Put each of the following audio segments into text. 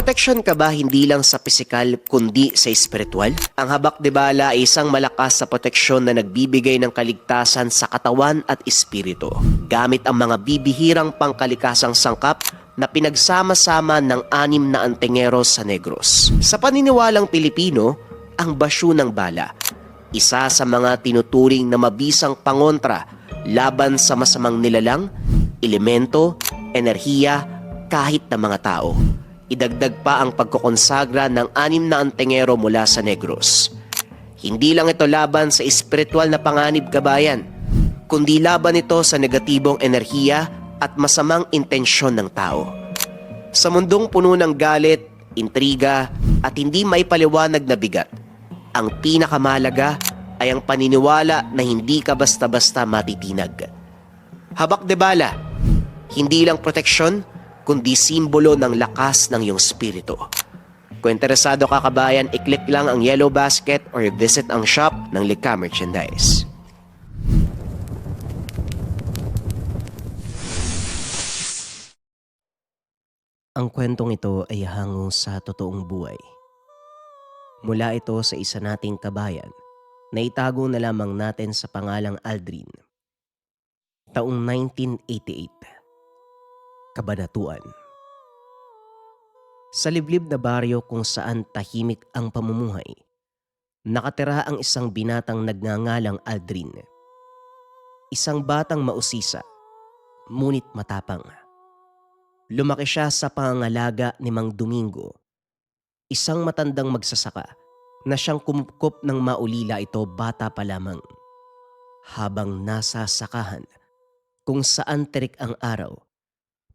proteksyon ka ba hindi lang sa pisikal kundi sa espiritual? Ang habak de bala ay isang malakas sa proteksyon na nagbibigay ng kaligtasan sa katawan at espiritu. Gamit ang mga bibihirang pangkalikasang sangkap na pinagsama-sama ng 6 na antengeros sa Negros. Sa paniniwalang Pilipino, ang basyo ng bala, isa sa mga tinuturing na mabisang pangontra laban sa masamang nilalang, elemento, enerhiya, kahit na mga tao. Idagdag pa ang pagkokonsagra ng 6 na antingero mula sa Negros. Hindi lang ito laban sa espiritual na panganib kabayan, kundi laban ito sa negatibong enerhiya at masamang intensyon ng tao. Sa mundong puno ng galit, intriga at hindi may paliwanag na bigat, ang pinakamalaga ay ang paniniwala na hindi ka basta-basta matitinag. Habak de bala, hindi lang proteksyon, kundi simbolo ng lakas ng iyong spirito. Kung interesado ka kabayan, i-click lang ang yellow basket or visit ang shop ng Likha Merchandise. Ang kwentong ito ay hango sa totoong buhay. Mula ito sa isa nating kabayan na itago na lamang natin sa pangalang Aldrin. Taong 1988. Kabanatuan. Sa liblib na baryo kung saan tahimik ang pamumuhay, nakatira ang isang binatang nagngangalang Aldrin. Isang batang mausisa, ngunit matapang. Lumaki siya sa pangangalaga ni Mang Domingo, isang matandang magsasaka na siyang kumupkop ng maulila ito bata pa lamang. Habang nasa sakahan, kung saan terik ang araw,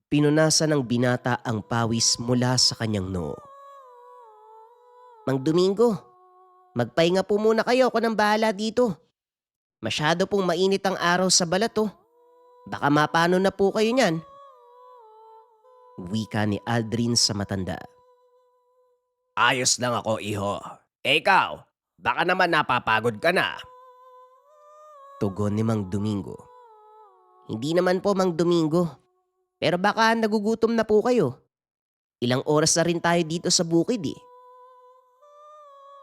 pinunasan ng binata ang pawis mula sa kanyang noo. Mang Domingo, magpahinga po muna kayo, ako nang bahala dito. Masyado pong mainit ang araw sa balat oh. Baka mapano na po kayo niyan. Wika ni Aldrin sa matanda. Ayos lang ako, iho. Ikaw, baka naman napapagod ka na. Tugon ni Mang Domingo. Hindi naman po, Mang Domingo. Pero baka nagugutom na po kayo. Ilang oras na rin tayo dito sa bukid eh.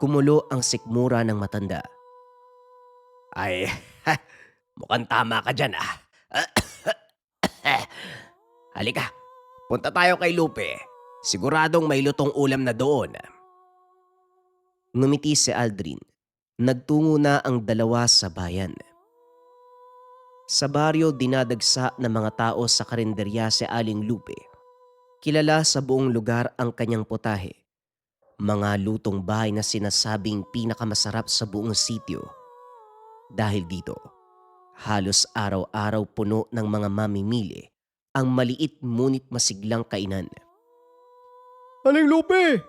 Kumulo ang sikmura ng matanda. Ay, mukhang tama ka dyan ah. Halika, punta tayo kay Lupe. Siguradong may lutong ulam na doon. Ngumiti si Aldrin. Nagtungo na ang dalawa sa bayan. Sa baryo dinadagsa ng mga tao sa karinderya si Aling Lupe. Kilala sa buong lugar ang kanyang putahe. Mga lutong bahay na sinasabing pinakamasarap sa buong sityo. Dahil dito, halos araw-araw puno ng mga mamimili ang maliit ngunit masiglang kainan. Aling Lupe!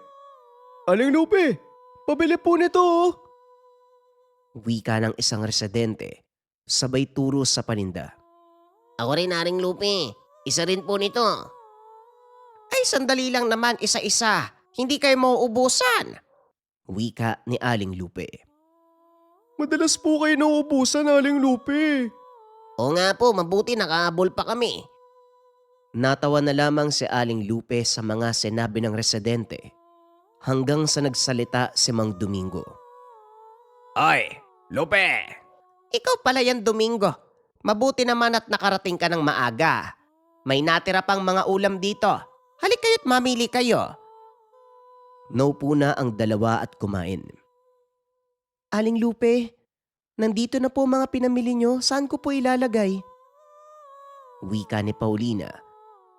Aling Lupe! Pabili po nito oh! Wika ng isang residente, sabay turo sa paninda. Ako rin, Aling Lupe. Isa rin po nito. Ay, sandali lang naman, isa-isa. Hindi kayo mauubusan. Wika ni Aling Lupe. Madalas po kayo nauubusan, Aling Lupe. Oo nga po, mabuti nakahabol pa kami. Natawa na lamang si Aling Lupe sa mga sinabi ng residente hanggang sa nagsalita si Mang Domingo. Oy, Lupe! Ikaw pala yan, Domingo. Mabuti naman at nakarating ka ng maaga. May natira pang mga ulam dito. Halik kayo't mamili kayo. Naupo na ang dalawa at kumain. Aling Lupe, nandito na po mga pinamili nyo. Saan ko po ilalagay? Wika ni Paulina,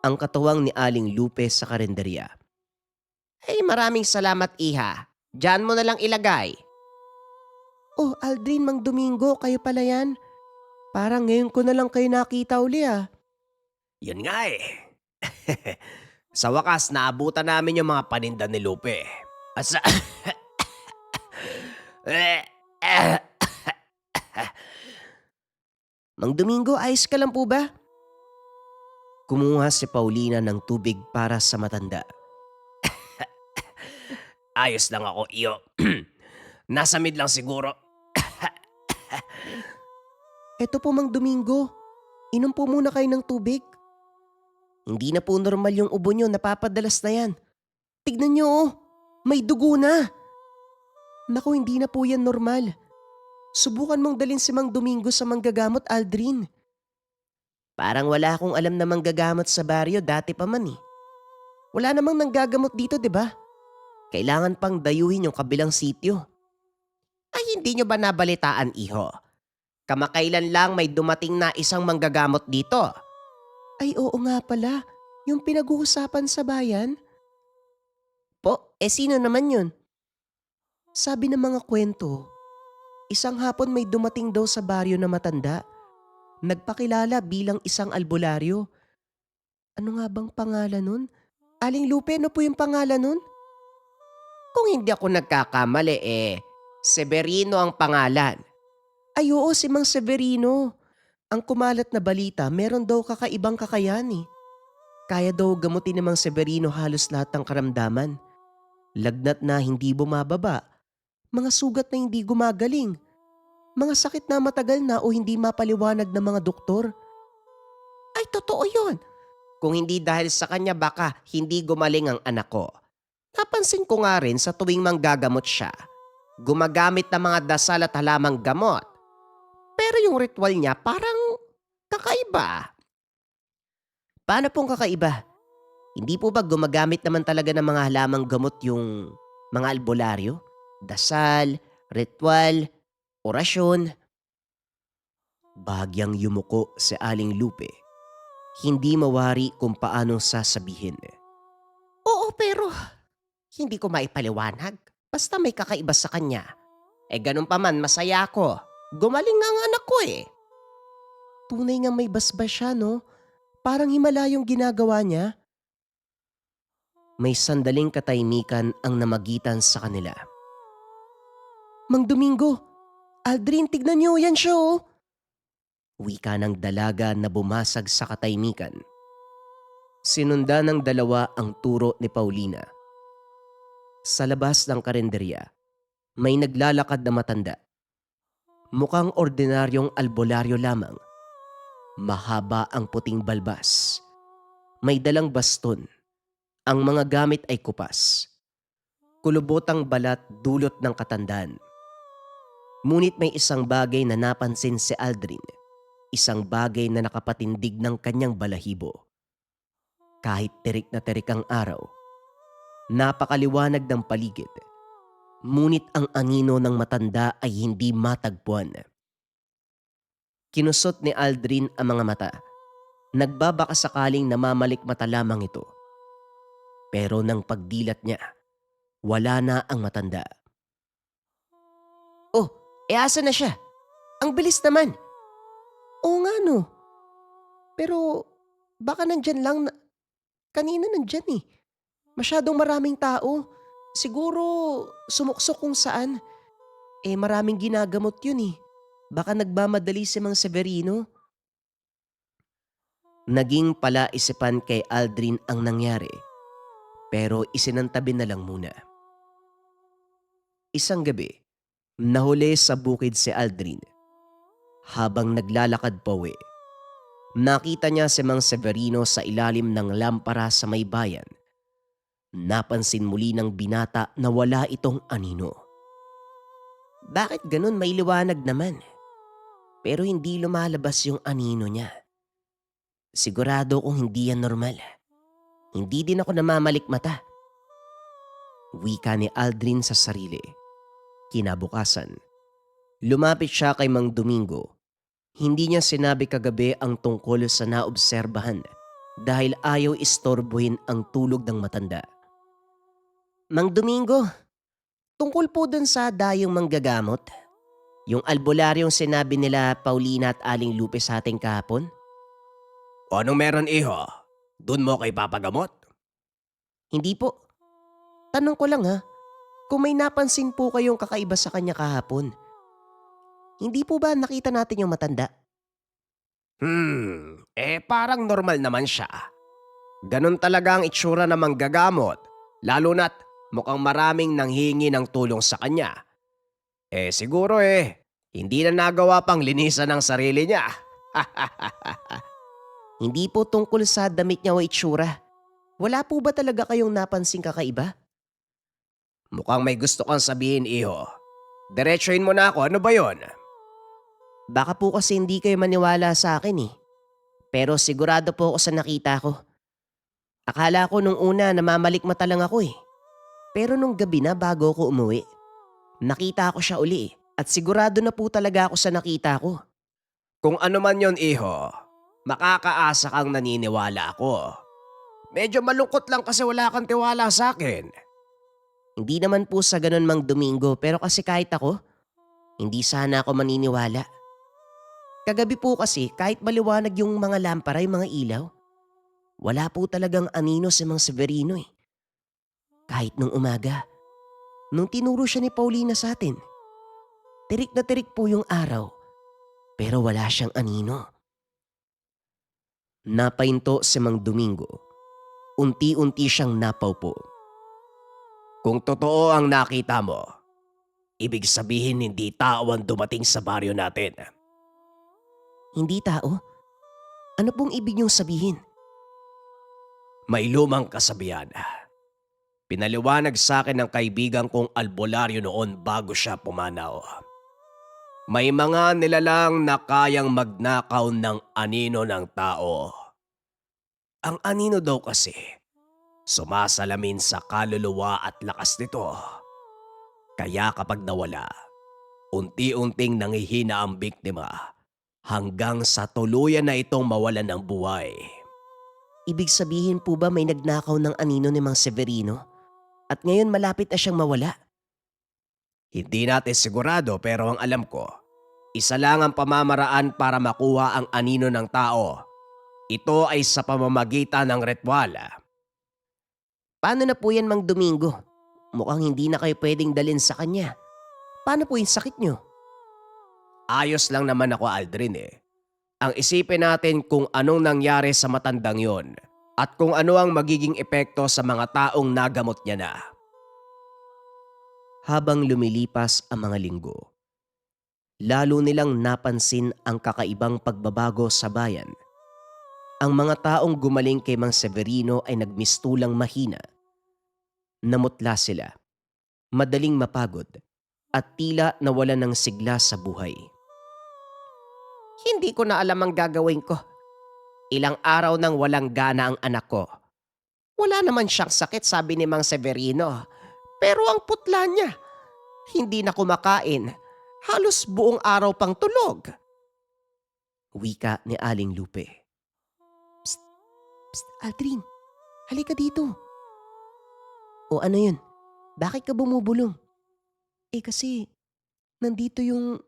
ang katuwang ni Aling Lupe sa karinderya. Ay, maraming salamat, iha. Diyan mo na lang ilagay. Oh, Aldrin, Mang Domingo, kayo pala yan. Parang ngayon ko na lang kayo nakita uli ah. Yun nga eh. Sa wakas, naabutan namin yung mga paninda ni Lupe. Asa... Mang Domingo, ayos ka lang po ba? Kumuha si Paulina ng tubig para sa matanda. Ayos lang ako, iyo. Nasa mid lang siguro. Eto po, Mang Domingo. Inom po muna kayo ng tubig. Hindi na po normal yung ubo nyo, napapadalas na yan. Tignan niyo oh, may dugo na. Naku, hindi na po yan normal. Subukan mong dalhin si Mang Domingo sa manggagamot, Aldrin. Parang wala akong alam na manggagamot sa baryo dati pa man eh. Wala namang nanggagamot dito, di ba? Kailangan pang dayuhin yung kabilang sityo. Ay, hindi nyo ba nabalitaan, iho? Kamakailan lang may dumating na isang manggagamot dito. Ay, oo nga pala. Yung pinag-uusapan sa bayan. Sino naman yun? Sabi ng mga kwento, isang hapon may dumating daw sa baryo na matanda. Nagpakilala bilang isang albularyo. Ano nga bang pangalan nun? Aling Lupe, ano po yung pangalan nun? Kung hindi ako nagkakamali Severino ang pangalan. Ay oo, si Mang Severino. Ang kumalat na balita, meron daw kakaibang kakayahan eh. Kaya daw gamutin ni Mang Severino halos lahat ng karamdaman. Lagnat na hindi bumababa, mga sugat na hindi gumagaling, mga sakit na matagal na o hindi mapaliwanag ng mga doktor. Ay, totoo yun. Kung hindi dahil sa kanya baka hindi gumaling ang anak ko. Napansin ko nga rin sa tuwing manggagamot siya, gumagamit ng mga dasal at halamang gamot. Pero yung ritual niya parang kakaiba. Paano pong kakaiba? Hindi po ba gumagamit naman talaga ng mga halamang gamot yung mga albularyo? Dasal, ritual, orasyon. Bahagyang yumuko si Aling Lupe. Hindi mawari kung paano sasabihin. Oo, pero hindi ko maipaliwanag. Basta may kakaiba sa kanya. Ganun pa man, masaya ako. Gumaling nga ang anak ko eh. Tunay nga may basbas siya, no? Parang himala yung ginagawa niya. May sandaling katahimikan ang namagitan sa kanila. Mang Domingo, Aldrin, tignan niyo, yan siya oh. Wika ng dalaga na bumasag sa katahimikan. Sinundan ng dalawa ang turo ni Paulina. Sa labas ng karinderya, may naglalakad na matanda. Mukhang ordinaryong albularyo lamang. Mahaba ang puting balbas. May dalang baston. Ang mga gamit ay kupas. Kulubotang balat dulot ng katandaan. Ngunit may isang bagay na napansin si Aldrin. Isang bagay na nakapatindig ng kanyang balahibo. Kahit terik na terik ang araw, napakaliwanag ng paligid. Ngunit ang anino ng matanda ay hindi matagpuan. Kinusot ni Aldrin ang mga mata. Nagbabaka sakaling namamalikmata lamang ito. Pero nang pagdilat niya, wala na ang matanda. Asa na siya? Ang bilis naman. Oo nga no. Pero baka nandyan lang na... Kanina nandyan eh. Masyadong maraming tao. Siguro sumuksok kung saan. Maraming ginagamot yun eh. Baka nagmamadali si Mang Severino. Naging palaisipan kay Aldrin ang nangyari. Pero isinantabi na lang muna. Isang gabi, nahuli sa bukid si Aldrin. Habang naglalakad pauwi, nakita niya si Mang Severino sa ilalim ng lampara sa may bayan. Napansin muli ng binata na wala itong anino. Bakit ganun? May liwanag naman. Pero hindi lumalabas yung anino niya. Sigurado kong hindi yan normal. Hindi din ako namamalikmata. Wika ni Aldrin sa sarili. Kinabukasan, lumapit siya kay Mang Domingo. Hindi niya sinabi kagabi ang tungkol sa naobserbahan dahil ayaw istorbohin ang tulog ng matanda. Mang Domingo, tungkol po dun sa dayong manggagamot, yung albularyong sinabi nila Paulina at Aling Lupe sa ating kahapon? Anong meron iho? Doon mo kay papagamot? Hindi po. Tanong ko lang ha, kung may napansin po kayong kakaiba sa kanya kahapon. Hindi po ba nakita natin yung matanda? Parang normal naman siya. Ganon talaga ang itsura ng manggagamot, lalo na't mukhang maraming nanghingi ng tulong sa kanya. Siguro hindi na nagawa pang linisan ng sarili niya. Hindi po tungkol sa damit niya o itsura. Wala po ba talaga kayong napansing kakaiba? Mukhang may gusto kang sabihin, iho. Diretsuhin mo na ako, ano ba yon? Baka po kasi hindi kayo maniwala sa akin eh. Pero sigurado po ako sa nakita ko. Akala ko nung una namamalikmata lang ako eh. Pero nung gabi na bago ako umuwi, nakita ko siya uli eh. At sigurado na po talaga ako sa nakita ko. Kung ano man yon, iho, makakaasa kang naniniwala ako. Medyo malungkot lang kasi wala kang tiwala sa akin. Hindi naman po sa ganun Mang Domingo pero kasi kahit ako, hindi sana ako maniniwala. Kagabi po kasi kahit maliwanag yung mga lampara, yung mga ilaw, wala po talagang anino si Mang Severino eh. Kahit nung umaga, nung tinuro siya ni Paulina sa atin. Tirik na tirik po yung araw, pero wala siyang anino. Napahinto si Mang Domingo. Unti-unti siyang napaupo. Kung totoo ang nakita mo, ibig sabihin hindi tao ang dumating sa baryo natin. Hindi tao? Ano pong ibig niyong sabihin? May lumang kasabihan. Pinaliwanag sa akin ng kaibigan kong albularyo noon bago siya pumanaw. May mga nilalang na kayang magnakaw ng anino ng tao. Ang anino daw kasi, sumasalamin sa kaluluwa at lakas nito. Kaya kapag nawala, unti-unting nangihina ang biktima hanggang sa tuluyan na itong mawalan ng buhay. Ibig sabihin po ba may nagnakaw ng anino ni Mang Severino? At ngayon malapit na siyang mawala? Hindi natin sigurado pero ang alam ko, isa lang ang pamamaraan para makuha ang anino ng tao. Ito ay sa pamamagitan ng ritual. Paano na po yan Mang Domingo? Mukhang hindi na kayo pwedeng dalhin sa kanya. Paano po yung sakit niyo? Ayos lang naman ako, Aldrin eh. Ang isipin natin kung anong nangyari sa matandang yon at kung ano ang magiging epekto sa mga taong nagamot niya na. Habang lumilipas ang mga linggo, lalo nilang napansin ang kakaibang pagbabago sa bayan. Ang mga taong gumaling kay Mang Severino ay nagmistulang mahina. Namutla sila, madaling mapagod, at tila nawalan ng sigla sa buhay. Hindi ko na alam ang gagawin ko. Ilang araw nang walang gana ang anak ko. Wala naman siyang sakit, sabi ni Mang Severino. Pero ang putla niya, hindi na kumakain. Halos buong araw pang tulog. Wika ni Aling Lupe. Psst, psst, Aldrin, halika dito. O ano yun? Bakit ka bumubulong? Kasi nandito yung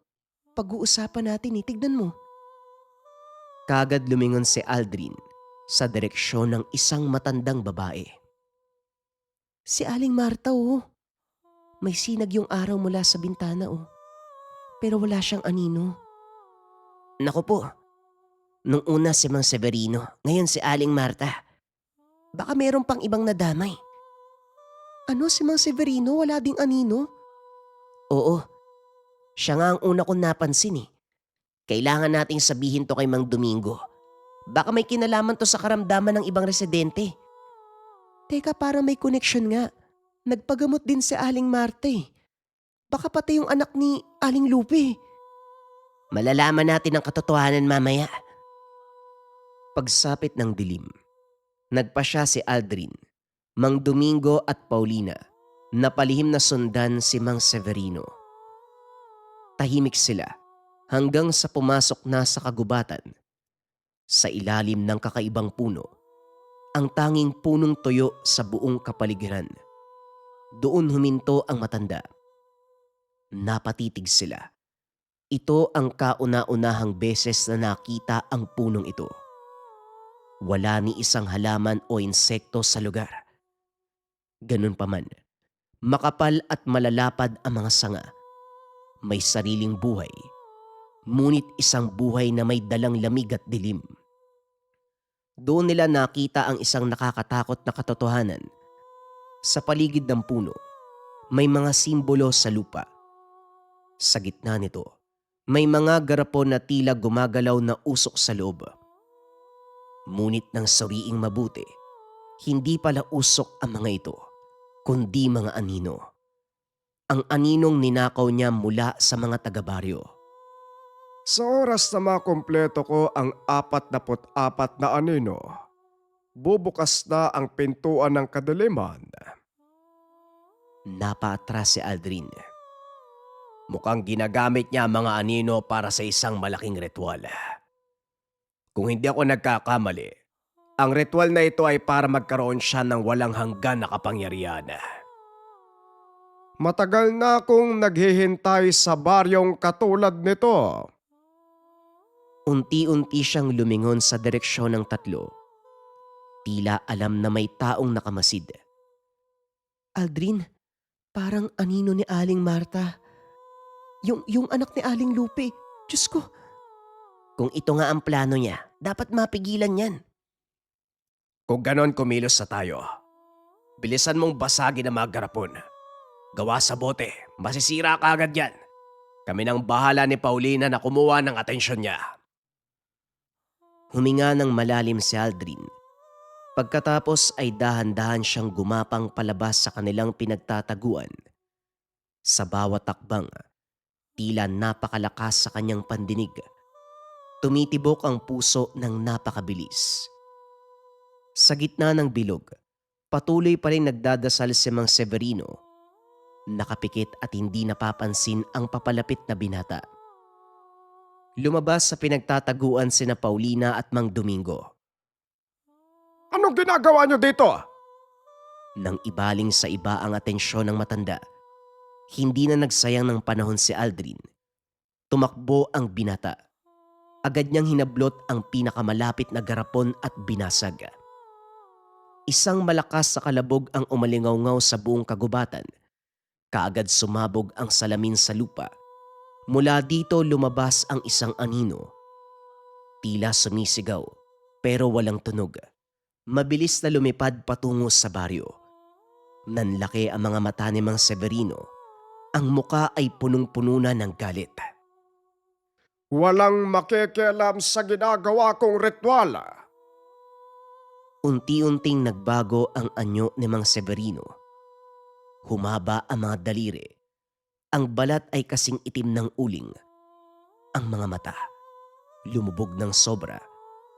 pag-uusapan natin tignan mo. Kagad lumingon si Aldrin sa direksyon ng isang matandang babae. Si Aling Marta May sinag yung araw mula sa bintana Pero wala siyang anino. Naku po, nung una si Mang Severino, ngayon si Aling Marta. Baka meron pang ibang nadamay. Ano si Mang Severino, wala ding anino? Oo, siya nga ang una kong napansin Kailangan nating sabihin to kay Mang Domingo. Baka may kinalaman to sa karamdaman ng ibang residente. Teka, parang may koneksyon nga. Nagpagamot din si Aling Marta Baka pati yung anak ni Aling Lupe. Malalaman natin ang katotohanan mamaya. Pagsapit ng dilim, nagpasya si Aldrin, Mang Domingo at Paulina na palihim na sundan si Mang Severino. Tahimik sila hanggang sa pumasok na sa kagubatan. Sa ilalim ng kakaibang puno, ang tanging punong tuyo sa buong kapaligiran. Doon huminto ang matanda. Napatitig sila. Ito ang kauna-unahang beses na nakita ang punong ito. Wala ni isang halaman o insekto sa lugar. Ganun pa man, makapal at malalapad ang mga sanga. May sariling buhay, ngunit isang buhay na may dalang lamig at dilim. Doon nila nakita ang isang nakakatakot na katotohanan. Sa paligid ng puno, may mga simbolo sa lupa. Sa gitna nito, may mga garapon na tila gumagalaw na usok sa loob. Ngunit nang suriing mabuti, Hindi pala usok ang mga ito, kundi mga anino. Ang aninong ninakaw niya mula sa mga taga-baryo. Sa oras na makumpleto ko ang 44 na anino, bubukas na ang pintuan ng kadiliman. Napaatras si Aldrin. Mukhang ginagamit niya ang mga anino para sa isang malaking ritual. Kung hindi ako nagkakamali, ang ritual na ito ay para magkaroon siya ng walang hanggan na kapangyarihan. Matagal na akong naghihintay sa baryong katulad nito. Unti-unti siyang lumingon sa direksyon ng tatlo. Tila alam na may taong nakamasid. Aldrin, parang anino ni Aling Marta. Yung anak ni Aling Lupe. Diyos ko. Kung ito nga ang plano niya, dapat mapigilan yan. Kung ganon kumilos sa tayo, bilisan mong basagin ang mga garapon. Gawa sa bote, masisira ka agad yan. Kami nang bahala ni Paulina na kumuha ng atensyon niya. Huminga ng malalim si Aldrin. Pagkatapos ay dahan-dahan siyang gumapang palabas sa kanilang pinagtataguan. Sa bawat takbang, tila napakalakas sa kanyang pandinig. Tumitibok ang puso ng napakabilis. Sa gitna ng bilog, patuloy pa rin nagdadasal si Mang Severino. Nakapikit at hindi napapansin ang papalapit na binata. Lumabas sa pinagtataguan sina Paulina at Mang Domingo. Anong ginagawa niyo dito? Nang ibaling sa iba ang atensyon ng matanda, hindi na nagsayang ng panahon si Aldrin. Tumakbo ang binata. Agad niyang hinablot ang pinakamalapit na garapon at binasag. Isang malakas sa kalabog ang umalingaw-ngaw sa buong kagubatan. Kaagad sumabog ang salamin sa lupa. Mula dito lumabas ang isang anino. Tila sumisigaw, pero walang tunog. Mabilis na lumipad patungo sa baryo. Nanlaki ang mga mata ni Mang Severino. Ang muka ay punong-puno na ng galit. Walang makikialam sa ginagawa kong ritual. Unti-unting nagbago ang anyo ni Mang Severino. Humaba ang mga daliri. Ang balat ay kasing itim ng uling. Ang mga mata, lumubog ng sobra.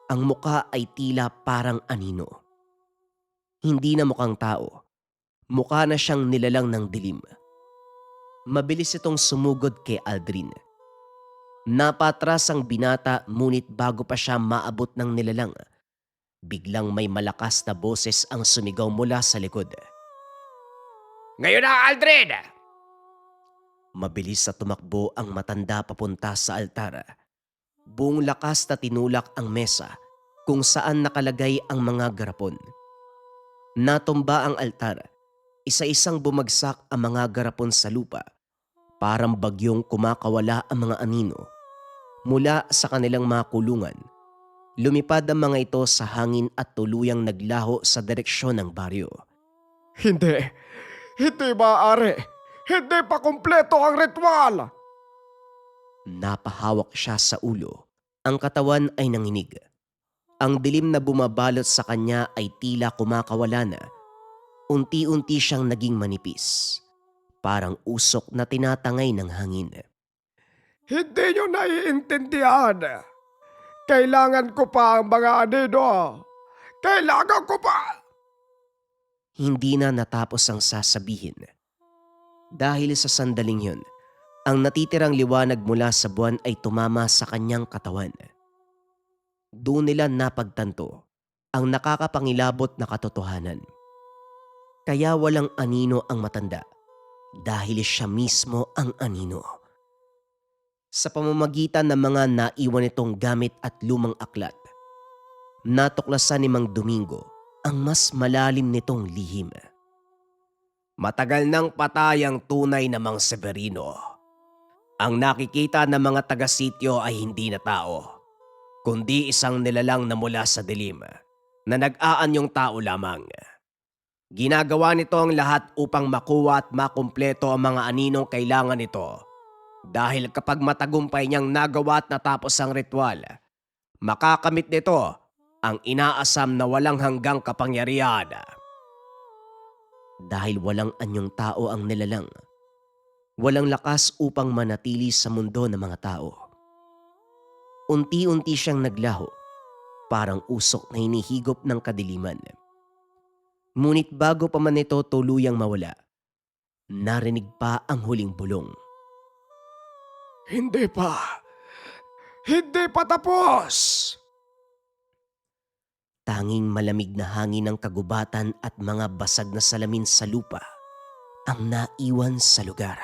Ang muka ay tila parang anino. Hindi na mukhang tao. Mukha na siyang nilalang ng dilim. Mabilis itong sumugod kay Aldrin. Napatras ang binata ngunit bago pa siya maabot ng nilalang, biglang may malakas na boses ang sumigaw mula sa likod. Ngayon na, Aldrin! Mabilis na tumakbo ang matanda papunta sa altara. Buong lakas na tinulak ang mesa kung saan nakalagay ang mga garapon. Natumba ang altar. Isa-isang bumagsak ang mga garapon sa lupa. Parang bagyong kumakawala ang mga anino. Mula sa kanilang mga kulungan, lumipad ang mga ito sa hangin at tuluyang naglaho sa direksyon ng baryo. Hindi maaari. Hindi pa kumpleto ang ritual. Napahawak siya sa ulo. Ang katawan ay nanginig. Ang dilim na bumabalot sa kanya ay tila kumakawala na. Unti-unti siyang naging manipis. Parang usok na tinatangay ng hangin. Hindi nyo naiintindihan. Kailangan ko pa ang mga anino. Kailangan ko pa. Hindi na natapos ang sasabihin. Dahil sa sandaling yun, ang natitirang liwanag mula sa buwan ay tumama sa kanyang katawan. Doon nila napagtanto ang nakakapangilabot na katotohanan. Kaya walang anino ang matanda dahil siya mismo ang anino. Sa pamamagitan ng mga naiwan nitong gamit at lumang aklat, natuklasan ni Mang Domingo ang mas malalim nitong lihim. Matagal nang patay ang tunay na Mang Severino. Ang nakikita ng mga taga-sityo ay hindi na tao, kundi isang nilalang na mula sa dilim na nag-aanyong tao lamang. Ginagawa nito ang lahat upang makuha at makumpleto ang mga aninong kailangan nito. Dahil kapag matagumpay niyang nagawa at natapos ang ritual, makakamit nito ang inaasam na walang hanggang kapangyarihan. Dahil walang anyong tao ang nilalang, walang lakas upang manatili sa mundo ng mga tao. Unti-unti siyang naglaho, parang usok na hinihigop ng kadiliman. Ngunit bago pa man ito tuluyang mawala, narinig pa ang huling bulong. Hindi pa! Hindi pa tapos! Tanging malamig na hangin ng kagubatan at mga basag na salamin sa lupa ang naiwan sa lugar.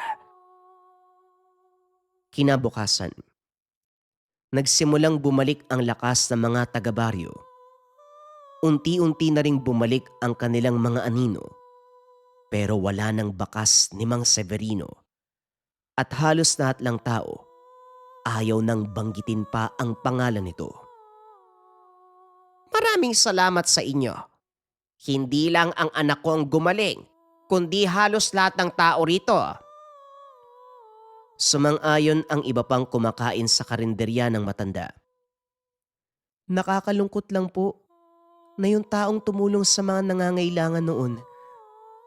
Kinabukasan, nagsimulang bumalik ang lakas ng mga taga-baryo. Unti-unti na ring bumalik ang kanilang mga anino, pero wala nang bakas ni Mang Severino. At halos lahat lang tao ayaw nang banggitin pa ang pangalan nito. Maraming salamat sa inyo. Hindi lang ang anak ko ang gumaling, kundi halos lahat ng tao rito. Sumang-ayon ang iba pang kumakain sa karinderya ng matanda. Nakakalungkot lang po na yung taong tumulong sa mga nangangailangan noon,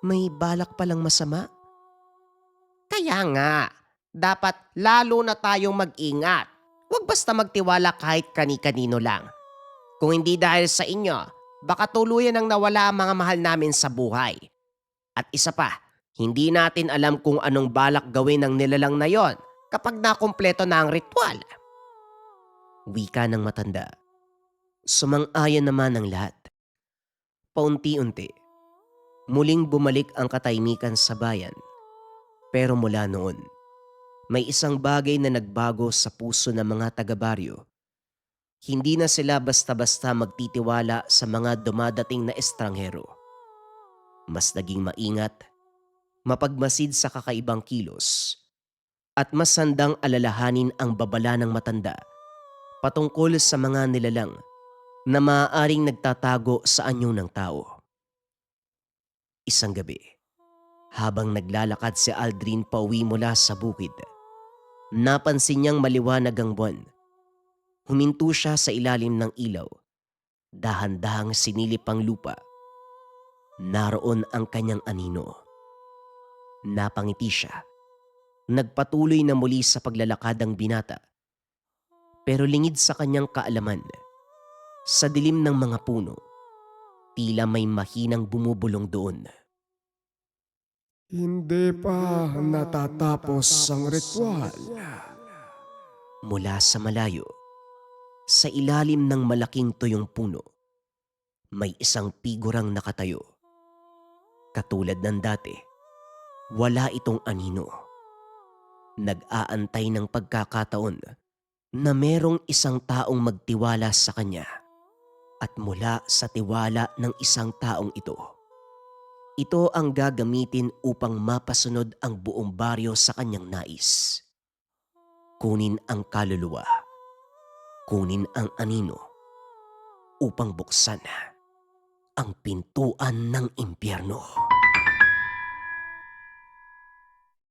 may balak palang masama. Kaya nga, dapat lalo na tayong mag-ingat. Huwag basta magtiwala kahit kani-kanino lang. Kung hindi dahil sa inyo, baka tuluyan ang nawala ang mga mahal namin sa buhay. At isa pa, hindi natin alam kung anong balak gawin ng nilalang na yon kapag nakumpleto na ang ritual. Wika ng matanda. Sumang-ayon naman ang lahat. Paunti-unti, muling bumalik ang katahimikan sa bayan. Pero mula noon, may isang bagay na nagbago sa puso ng mga taga-baryo. Hindi na sila basta-basta magtitiwala sa mga dumadating na estranghero. Mas naging maingat, mapagmasid sa kakaibang kilos, at mas handang alalahanin ang babala ng matanda patungkol sa mga nilalang na maaaring nagtatago sa anyo ng tao. Isang gabi, habang naglalakad si Aldrin pauwi mula sa bukid, napansin niyang maliwanag ang buwan. Huminto siya sa ilalim ng ilaw. Dahan-dahang sinilip ang lupa. Naroon ang kanyang anino. Napangiti siya. Nagpatuloy na muli sa paglalakad ang binata. Pero lingid sa kanyang kaalaman, sa dilim ng mga puno, tila may mahinang bumubulong doon. Hindi pa natatapos ang ritual. Mula sa malayo, sa ilalim ng malaking tuyong puno, may isang figurang nakatayo. Katulad ng dati, wala itong anino. Nag-aantay ng pagkakataon na merong isang taong magtiwala sa kanya. At mula sa tiwala ng isang taong ito, ito ang gagamitin upang mapasunod ang buong baryo sa kanyang nais. Kunin ang kaluluwa, kunin ang anino, upang buksan ang pintuan ng impyerno.